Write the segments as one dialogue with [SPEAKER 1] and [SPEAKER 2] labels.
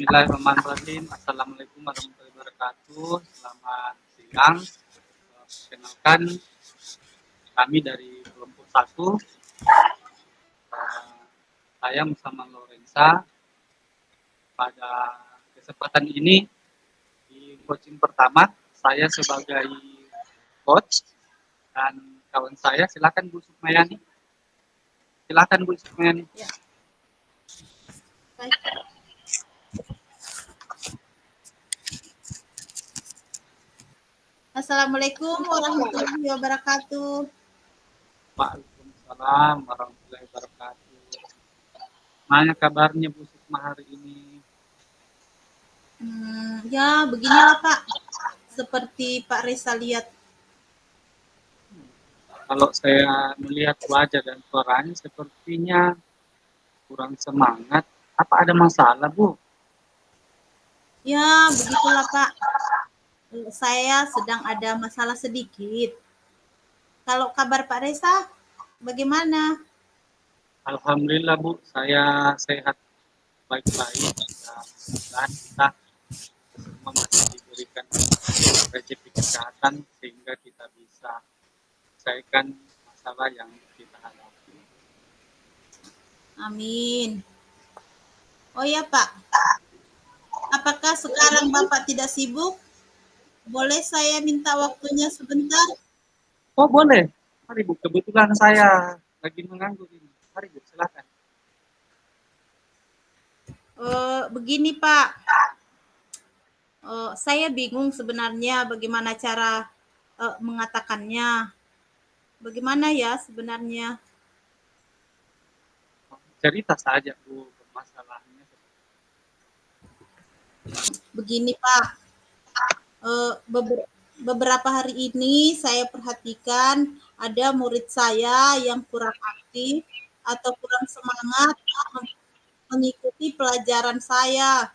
[SPEAKER 1] Bismillahirrahmanirrahim. Assalamualaikum warahmatullahi wabarakatuh. Selamat siang. Perkenalkan, kami dari kelompok 1. Saya Muhammad Lorenza. Pada kesempatan ini, di coaching pertama, saya sebagai coach dan kawan saya, silakan Bu Sukmayani. Silakan Bu Sukmayani.
[SPEAKER 2] Ya. Baik. Assalamualaikum warahmatullahi wabarakatuh.
[SPEAKER 1] Waalaikumsalam warahmatullahi wabarakatuh. Mana kabarnya Bu Sukma hari ini?
[SPEAKER 2] Ya, beginilah Pak. Seperti Pak Reza lihat.
[SPEAKER 1] Kalau saya melihat wajah dan suaranya sepertinya kurang semangat. Apa ada masalah, Bu?
[SPEAKER 2] Ya, begitulah Pak. Saya sedang ada masalah sedikit. Kalau kabar Pak Reza, bagaimana?
[SPEAKER 1] Alhamdulillah, Bu. Saya sehat baik-baik. Dan kita semua masih diberikan rezeki kesehatan sehingga kita bisa selesaikan masalah yang kita hadapi.
[SPEAKER 2] Amin. Oh ya Pak, apakah sekarang Bapak tidak sibuk? Boleh saya minta waktunya sebentar?
[SPEAKER 1] Oh, boleh. Mari, Bu. Kebetulan saya lagi menganggur ini. Mari, Bu. Silakan.
[SPEAKER 2] Begini Pak, saya bingung sebenarnya bagaimana cara mengatakannya. Bagaimana ya sebenarnya?
[SPEAKER 1] Cerita saja, Bu, masalahnya.
[SPEAKER 2] Begini Pak, beberapa hari ini saya perhatikan ada murid saya yang kurang aktif atau kurang semangat mengikuti pelajaran saya.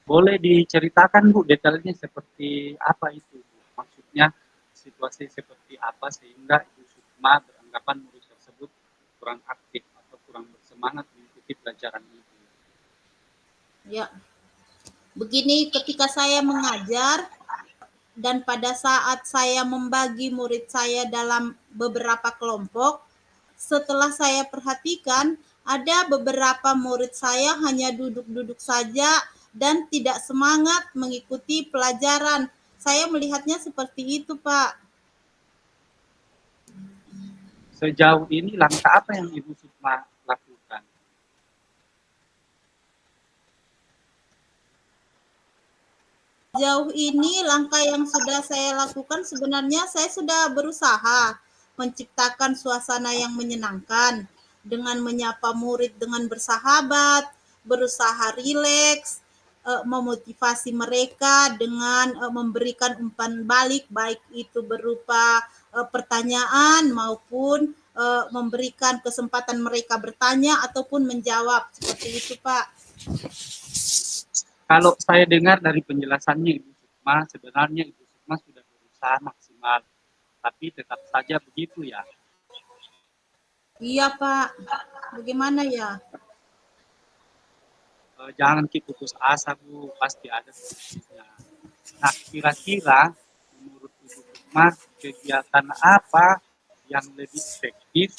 [SPEAKER 1] Boleh diceritakan, Bu, detailnya seperti apa itu, Bu? Maksudnya situasi seperti apa sehingga Ibu Sukma beranggapan murid tersebut kurang aktif atau kurang bersemangat mengikuti pelajaran itu?
[SPEAKER 2] Ya, begini ketika saya mengajar dan pada saat saya membagi murid saya dalam beberapa kelompok, setelah saya perhatikan ada beberapa murid saya hanya duduk-duduk saja dan tidak semangat mengikuti pelajaran. Saya melihatnya seperti itu, Pak.
[SPEAKER 1] Sejauh ini langkah apa yang Ibu Sukma lakukan?
[SPEAKER 2] Jauh ini langkah yang sudah saya lakukan sebenarnya saya sudah berusaha menciptakan suasana yang menyenangkan dengan menyapa murid dengan bersahabat, berusaha rileks, memotivasi mereka dengan memberikan umpan balik baik itu berupa pertanyaan maupun memberikan kesempatan mereka bertanya ataupun menjawab seperti itu, Pak.
[SPEAKER 1] Kalau saya dengar dari penjelasannya Ibu Sukma, sebenarnya Ibu Sukma sudah berusaha maksimal, tapi tetap saja begitu ya.
[SPEAKER 2] Iya, Pak. Bagaimana ya?
[SPEAKER 1] Jangan putus asa, Bu, pasti ada solusinya. Nah, kira-kira menurut Ibu Sukma kegiatan apa yang lebih efektif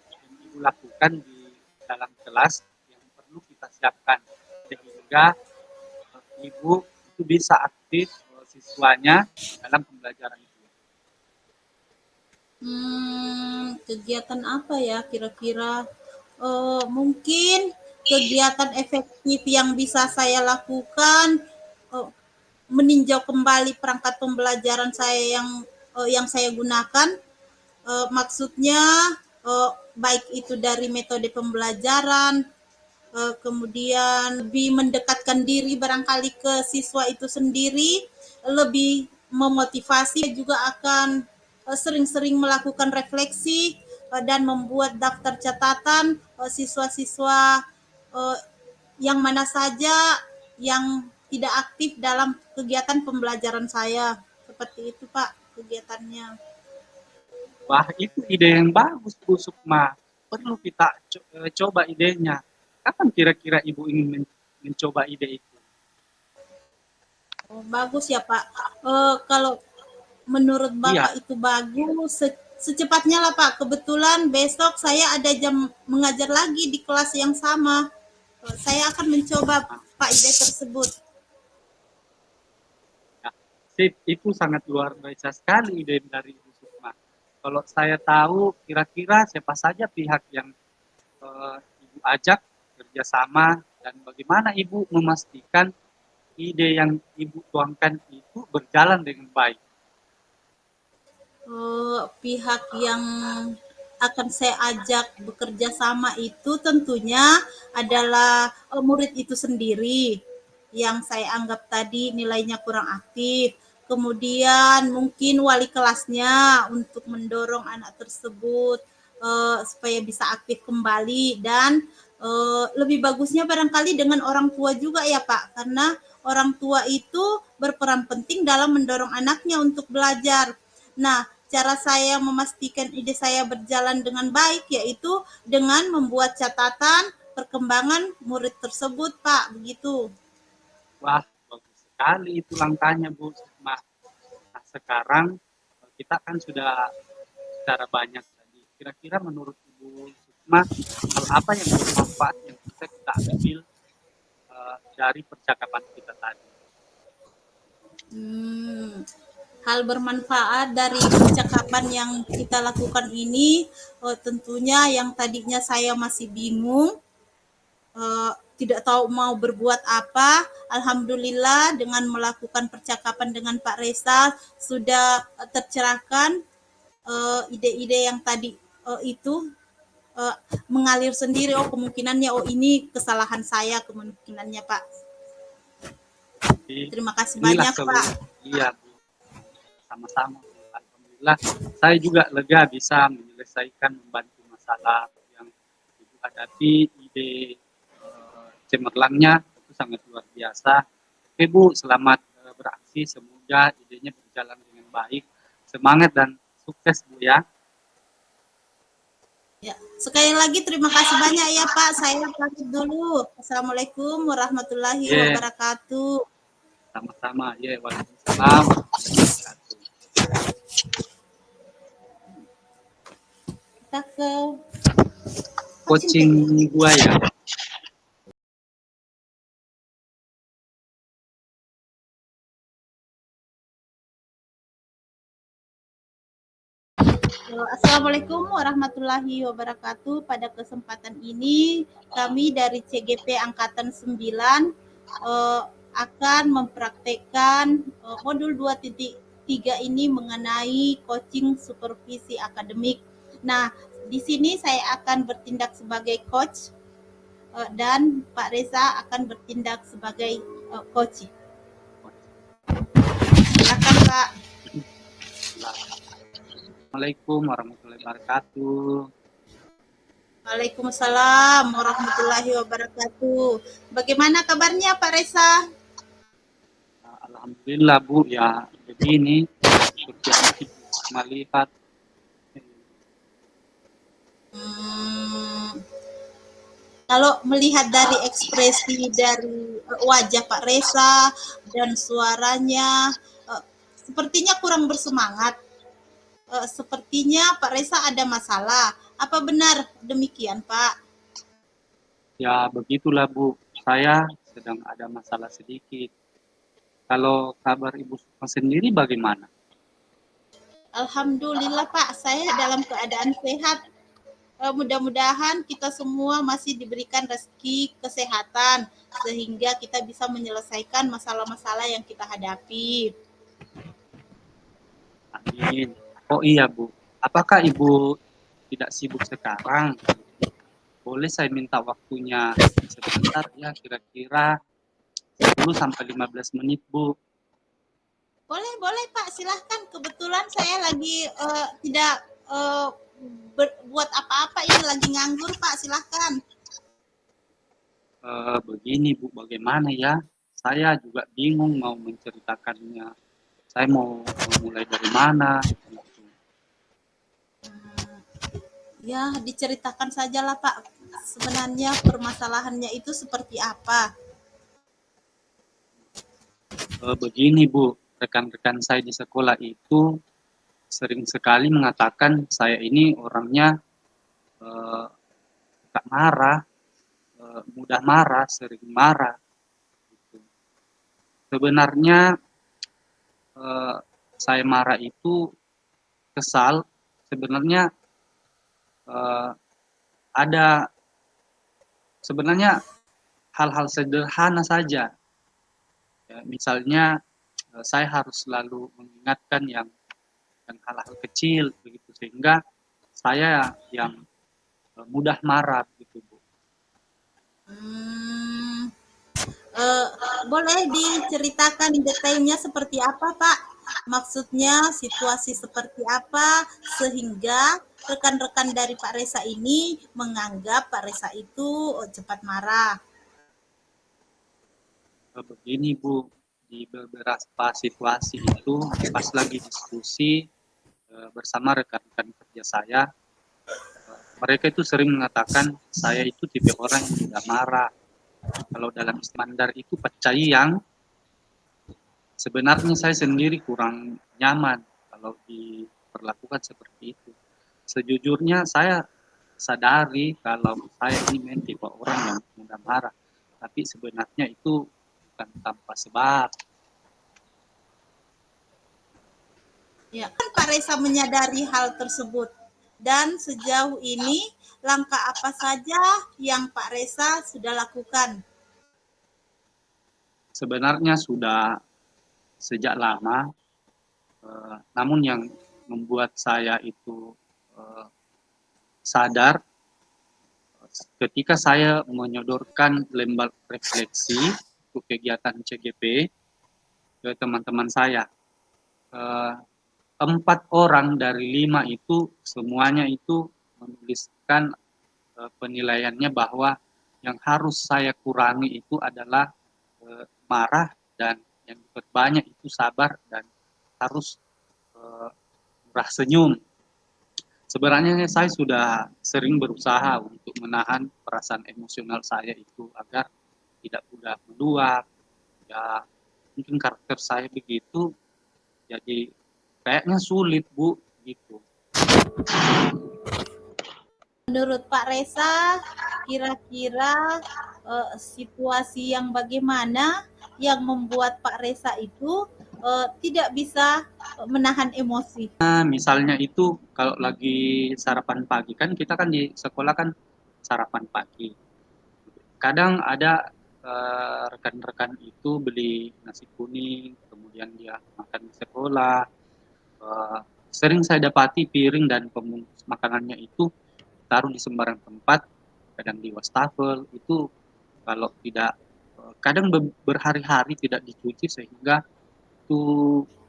[SPEAKER 1] yang Ibu lakukan di dalam kelas yang perlu kita siapkan sehingga Ibu itu bisa aktif siswanya dalam pembelajaran itu.
[SPEAKER 2] Kegiatan apa ya kira-kira? Mungkin kegiatan efektif yang bisa saya lakukan meninjau kembali perangkat pembelajaran saya yang saya gunakan. Maksudnya baik itu dari metode pembelajaran, kemudian lebih mendekatkan diri barangkali ke siswa itu sendiri, lebih memotivasi, juga akan sering-sering melakukan refleksi dan membuat daftar catatan siswa-siswa yang mana saja yang tidak aktif dalam kegiatan pembelajaran saya. Seperti itu Pak kegiatannya.
[SPEAKER 1] Wah, itu ide yang bagus Bu Sukma. Perlu kita coba idenya. Kapan kira-kira Ibu ingin mencoba ide itu?
[SPEAKER 2] Oh, bagus ya Pak. Kalau menurut
[SPEAKER 1] Iya,
[SPEAKER 2] Bapak itu bagus, secepatnya lah Pak. Kebetulan besok saya ada jam mengajar lagi di kelas yang sama. Saya akan mencoba
[SPEAKER 1] nah,
[SPEAKER 2] Pak ide tersebut.
[SPEAKER 1] ya. Sip, itu sangat luar biasa sekali ide dari Ibu Sukma. Kalau saya tahu kira-kira siapa saja pihak yang Ibu ajak kerjasama dan bagaimana Ibu memastikan ide yang Ibu tuangkan itu berjalan dengan baik.
[SPEAKER 2] Pihak yang akan saya ajak bekerja sama itu tentunya adalah murid itu sendiri yang saya anggap tadi nilainya kurang aktif. Kemudian mungkin wali kelasnya untuk mendorong anak tersebut supaya bisa aktif kembali dan lebih bagusnya barangkali dengan orang tua juga ya Pak, karena orang tua itu berperan penting dalam mendorong anaknya untuk belajar. Nah, cara saya memastikan ide saya berjalan dengan baik yaitu dengan membuat catatan perkembangan murid tersebut, Pak, begitu.
[SPEAKER 1] Wah, bagus sekali itu langkahnya Bu Sukma. Nah, sekarang kita kan sudah secara banyak tadi. Kira-kira menurut Ibu Sukma, hal apa yang bermanfaat yang bisa kita ambil dari percakapan kita tadi?
[SPEAKER 2] Hmm, hal bermanfaat dari percakapan yang kita lakukan ini tentunya yang tadinya saya masih bingung, tidak tahu mau berbuat apa. Alhamdulillah dengan melakukan percakapan dengan Pak Reza sudah tercerahkan ide-ide yang tadi itu uh, mengalir sendiri. Oh kemungkinannya, oh ini kesalahan saya kemungkinannya Pak.
[SPEAKER 1] Jadi,
[SPEAKER 2] Terima kasih
[SPEAKER 1] inilah
[SPEAKER 2] banyak Pak.
[SPEAKER 1] solusi. Iya, Bu. Sama-sama. Alhamdulillah, saya juga lega bisa menyelesaikan membantu masalah yang Ibu hadapi. Ide cemerlangnya itu sangat luar biasa. Oke Bu, selamat beraksi. Semoga idenya berjalan dengan baik. Semangat dan sukses Bu ya.
[SPEAKER 2] Ya, sekali lagi terima kasih banyak ya Pak. Saya pamit dulu. Assalamualaikum warahmatullahi
[SPEAKER 1] Yeah,
[SPEAKER 2] wabarakatuh.
[SPEAKER 1] sama-sama. Ya, waalaikumsalam warahmatullahi wabarakatuh.
[SPEAKER 2] Kita ke
[SPEAKER 1] Coaching gua ya.
[SPEAKER 2] Assalamualaikum warahmatullahi wabarakatuh. Pada kesempatan ini kami dari CGP Angkatan 9 akan mempraktekkan modul 2.3 ini mengenai coaching supervisi akademik. Nah, di sini saya akan bertindak sebagai coach dan Pak Reza akan bertindak sebagai coach. Silakan Pak.
[SPEAKER 1] Assalamualaikum warahmatullahi wabarakatuh.
[SPEAKER 2] Waalaikumsalam warahmatullahi wabarakatuh. Bagaimana kabarnya Pak Reza?
[SPEAKER 1] Alhamdulillah Bu ya, begini seperti yang kita melihat.
[SPEAKER 2] Kalau melihat dari ekspresi dari wajah Pak Reza dan suaranya, sepertinya kurang bersemangat. Sepertinya Pak Reza ada masalah. Apa benar demikian Pak?
[SPEAKER 1] Ya begitulah Bu, saya sedang ada masalah sedikit. Kalau kabar Ibu Sukma sendiri bagaimana?
[SPEAKER 2] Alhamdulillah Pak, saya dalam keadaan sehat. Mudah-mudahan kita semua masih diberikan rezeki kesehatan sehingga kita bisa menyelesaikan masalah-masalah yang kita hadapi.
[SPEAKER 1] Amin. Oh iya Bu, apakah Ibu tidak sibuk sekarang? Boleh saya minta waktunya sebentar ya, kira-kira 10 sampai 15 menit Bu.
[SPEAKER 2] Boleh, boleh Pak, silahkan. Kebetulan saya lagi tidak buat apa-apa, ini lagi nganggur Pak, silahkan.
[SPEAKER 1] Begini Bu, bagaimana ya? Saya juga bingung mau menceritakannya. Saya mau mulai dari mana? Gitu.
[SPEAKER 2] Ya, diceritakan sajalah Pak. sebenarnya permasalahannya itu seperti apa?
[SPEAKER 1] Begini Bu, rekan-rekan saya di sekolah itu sering sekali mengatakan saya ini orangnya eh, tak marah, mudah marah, sering marah. Gitu. Sebenarnya eh, saya marah itu kesal. Sebenarnya eh, ada sebenarnya hal-hal sederhana saja. Ya, misalnya saya harus selalu mengingatkan yang hal-hal kecil begitu sehingga saya yang mudah marah gitu Bu.
[SPEAKER 2] Hmm, eh, boleh diceritakan detailnya seperti apa, Pak? Maksudnya situasi seperti apa sehingga rekan-rekan dari Pak Reza ini menganggap Pak Reza itu cepat marah.
[SPEAKER 1] Begini Bu, di beberapa situasi itu pas lagi diskusi bersama rekan-rekan kerja saya, mereka itu sering mengatakan saya itu tipe orang yang mudah marah. Kalau dalam standar itu yang sebenarnya saya sendiri kurang nyaman kalau diperlakukan seperti itu. Sejujurnya saya sadari kalau saya ini memang tipe orang yang mudah marah, tapi sebenarnya itu bukan tanpa sebab.
[SPEAKER 2] Ya, kan Pak Reza menyadari hal tersebut dan sejauh ini langkah apa saja yang Pak Reza sudah lakukan?
[SPEAKER 1] Sebenarnya sudah sejak lama, namun yang membuat saya itu sadar ketika saya menyodorkan lembar refleksi untuk kegiatan CGP ke teman-teman saya. 4 orang dari 5 itu semuanya itu menuliskan penilaiannya bahwa yang harus saya kurangi itu adalah marah dan yang terbanyak itu sabar dan harus murah senyum. Sebenarnya saya sudah sering berusaha untuk menahan perasaan emosional saya itu agar tidak mudah meluap. Ya, mungkin karakter saya begitu, jadi kayaknya sulit Bu, gitu.
[SPEAKER 2] Menurut Pak Reza, kira-kira situasi yang bagaimana yang membuat Pak Reza itu tidak bisa menahan emosi?
[SPEAKER 1] Nah, misalnya itu kalau lagi sarapan pagi, kan kita kan di sekolah kan sarapan pagi. Kadang ada rekan-rekan itu beli nasi kuning, kemudian dia makan di sekolah. Sering saya dapati piring dan pembungkus makanannya itu taruh di sembarang tempat, kadang di wastafel, itu kalau tidak kadang berhari-hari tidak dicuci sehingga itu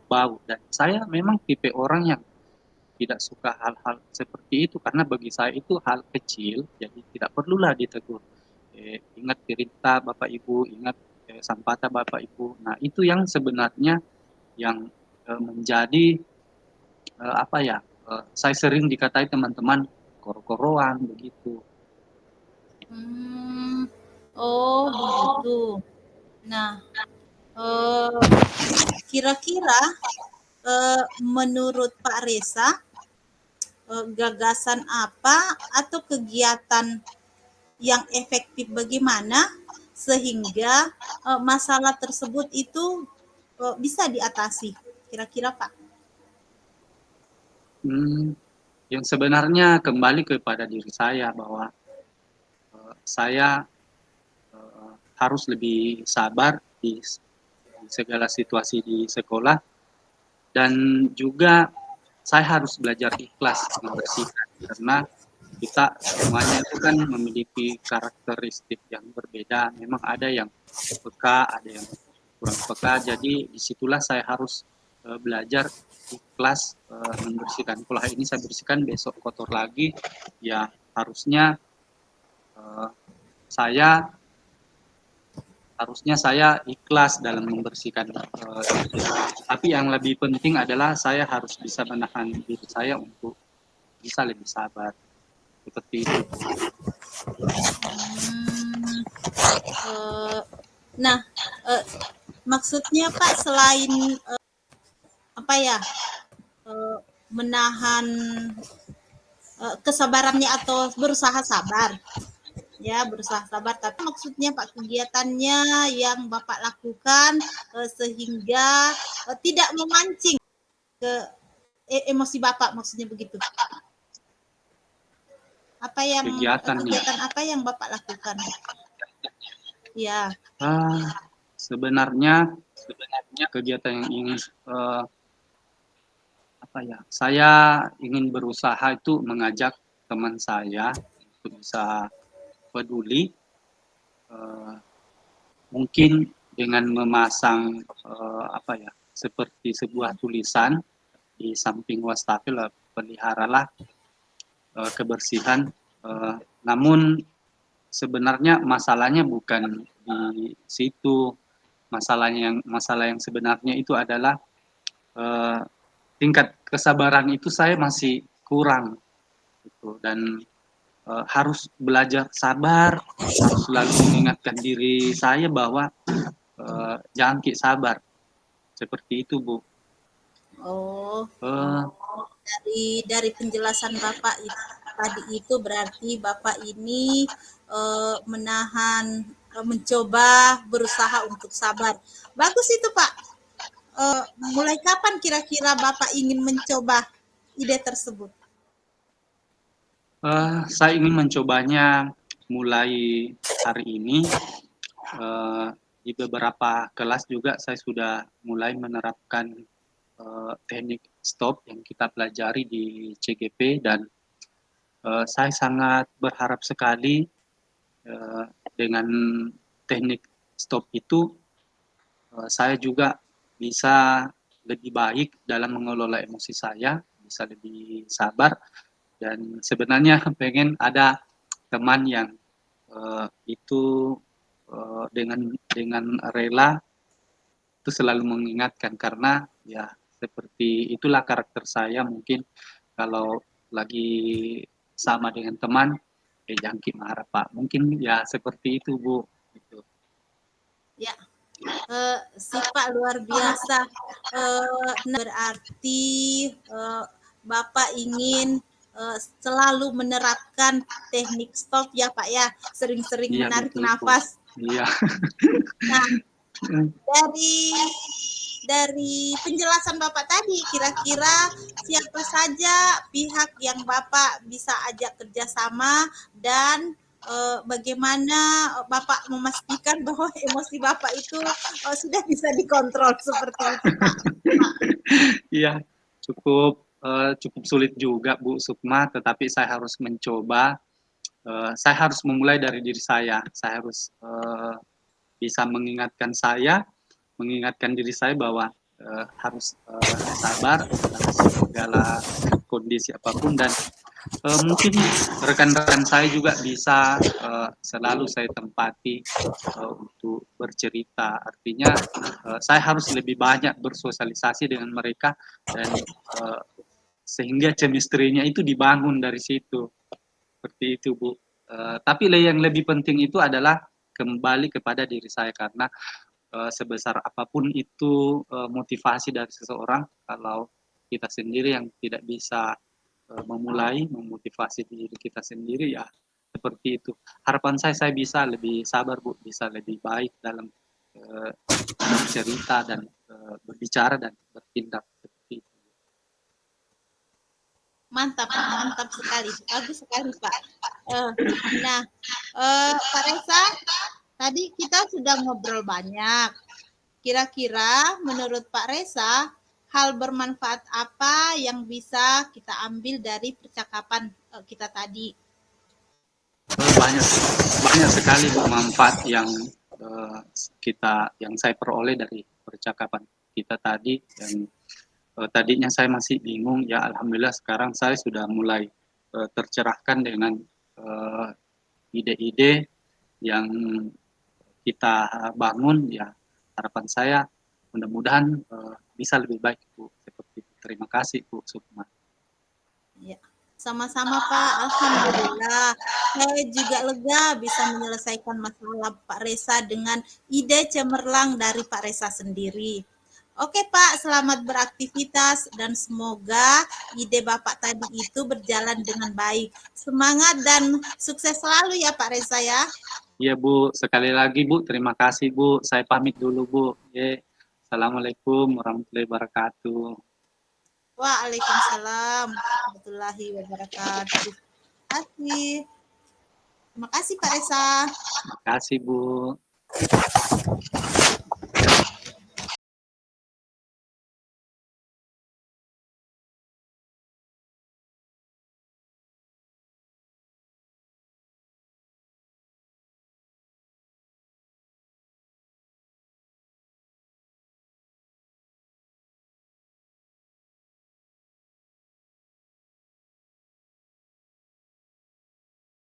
[SPEAKER 1] bau. Dan saya memang tipe orang yang tidak suka hal-hal seperti itu karena bagi saya itu hal kecil, jadi tidak perlulah ditegur. Ingat perintah Bapak Ibu, ingat sampata Bapak Ibu. Nah, itu yang sebenarnya yang menjadi apa ya? Saya sering dikatai teman-teman koro-koroan begitu.
[SPEAKER 2] Hmm, oh begitu. Nah, eh, kira-kira menurut Pak Reza, gagasan apa atau kegiatan yang efektif bagaimana sehingga masalah tersebut itu bisa diatasi? Kira-kira Pak?
[SPEAKER 1] Yang sebenarnya kembali kepada diri saya bahwa saya harus lebih sabar di segala situasi di sekolah dan juga saya harus belajar ikhlas membersihkan karena kita semuanya itu kan memiliki karakteristik yang berbeda. Memang ada yang peka, ada yang kurang peka. Jadi disitulah saya harus belajar ikhlas membersihkan. Kalau hari ini saya bersihkan, besok kotor lagi, ya harusnya saya ikhlas dalam membersihkan. Tapi yang lebih penting adalah saya harus bisa menahan diri saya untuk bisa lebih sabar. Seperti itu.
[SPEAKER 2] Hmm, eh, nah, eh, maksudnya Pak selain apa ya eh, menahan kesabarannya atau berusaha sabar, ya berusaha sabar. Tapi maksudnya Pak kegiatannya yang Bapak lakukan sehingga tidak memancing ke emosi Bapak, maksudnya begitu. Apa yang
[SPEAKER 1] Kegiatan nih.
[SPEAKER 2] kegiatan apa yang Bapak lakukan? Ya.
[SPEAKER 1] Sebenarnya kegiatan yang ingin apa ya? Saya ingin berusaha itu mengajak teman saya untuk bisa peduli, eh, mungkin dengan memasang apa ya? Seperti sebuah tulisan di samping wastafel, peliharalah kebersihan. Namun sebenarnya masalahnya bukan di situ. Masalah yang sebenarnya itu adalah eh, tingkat kesabaran itu saya masih kurang gitu, dan harus belajar sabar, harus selalu mengingatkan diri saya bahwa jangan sabar, seperti itu Bu.
[SPEAKER 2] Oh,
[SPEAKER 1] Eh,
[SPEAKER 2] dari penjelasan Bapak tadi itu berarti Bapak ini menahan, mencoba berusaha untuk sabar. Bagus itu Pak. Mulai kapan kira-kira Bapak ingin mencoba ide tersebut?
[SPEAKER 1] saya ingin mencobanya mulai hari ini. Di beberapa kelas juga saya sudah mulai menerapkan teknik stop yang kita pelajari di CGP, dan saya sangat berharap sekali dengan teknik stop itu saya juga bisa lebih baik dalam mengelola emosi saya, bisa lebih sabar, dan sebenarnya pengen ada teman yang itu dengan rela itu selalu mengingatkan, karena ya seperti itulah karakter saya. Mungkin kalau lagi sama dengan teman, jangkit marah Pak, mungkin ya seperti itu Bu gitu.
[SPEAKER 2] Ya, sifat luar biasa. Berarti Bapak ingin selalu menerapkan teknik stop ya Pak ya, sering-sering
[SPEAKER 1] Iya
[SPEAKER 2] menarik
[SPEAKER 1] betul Bu.
[SPEAKER 2] nafas.
[SPEAKER 1] Iya.
[SPEAKER 2] Nah, dari penjelasan Bapak tadi, kira-kira siapa saja pihak yang Bapak bisa ajak kerjasama, dan bagaimana Bapak memastikan bahwa emosi Bapak itu sudah bisa dikontrol seperti itu, Pak?
[SPEAKER 1] Iya, cukup sulit juga Bu Sukma, tetapi saya harus mencoba. Saya harus memulai dari diri saya. Saya harus bisa mengingatkan diri saya bahwa harus sabar dalam segala kondisi apapun, dan mungkin rekan-rekan saya juga bisa selalu saya tempati untuk bercerita. Artinya saya harus lebih banyak bersosialisasi dengan mereka, dan sehingga chemistry-nya itu dibangun dari situ. Seperti itu Bu. Tapi yang lebih penting itu adalah kembali kepada diri saya, karena sebesar apapun itu motivasi dari seseorang, kalau kita sendiri yang tidak bisa memulai memotivasi diri kita sendiri, ya seperti itu. Harapan saya bisa lebih sabar Bu, bisa lebih baik dalam bercerita dan berbicara dan bertindak seperti itu.
[SPEAKER 2] Mantap, Pak. Mantap sekali. Bagus sekali, Pak. Nah, Pak Reza, tadi kita sudah ngobrol banyak. Kira-kira menurut Pak Reza, hal bermanfaat apa yang bisa kita ambil dari percakapan kita tadi?
[SPEAKER 1] Banyak banyak sekali manfaat yang yang saya peroleh dari percakapan kita tadi. Dan tadinya saya masih bingung, ya alhamdulillah sekarang saya sudah mulai tercerahkan dengan ide-ide yang kita bangun. Ya harapan saya mudah-mudahan bisa lebih baik Bu, seperti itu. Terima kasih Bu Sukma.
[SPEAKER 2] Ya. Sama-sama Pak, alhamdulillah. Saya juga lega bisa menyelesaikan masalah Pak Resa dengan ide cemerlang dari Pak Resa sendiri. Oke Pak, selamat beraktivitas dan semoga ide Bapak tadi itu berjalan dengan baik. Semangat dan sukses selalu ya Pak Resa ya.
[SPEAKER 1] Iya Bu, sekali lagi Bu, terima kasih Bu. Saya pamit dulu Bu. Ya. Assalamualaikum warahmatullahi wabarakatuh.
[SPEAKER 2] Waalaikumsalam warahmatullahi wabarakatuh. Terima kasih. Terima kasih Pak Resa.
[SPEAKER 1] Terima kasih Bu.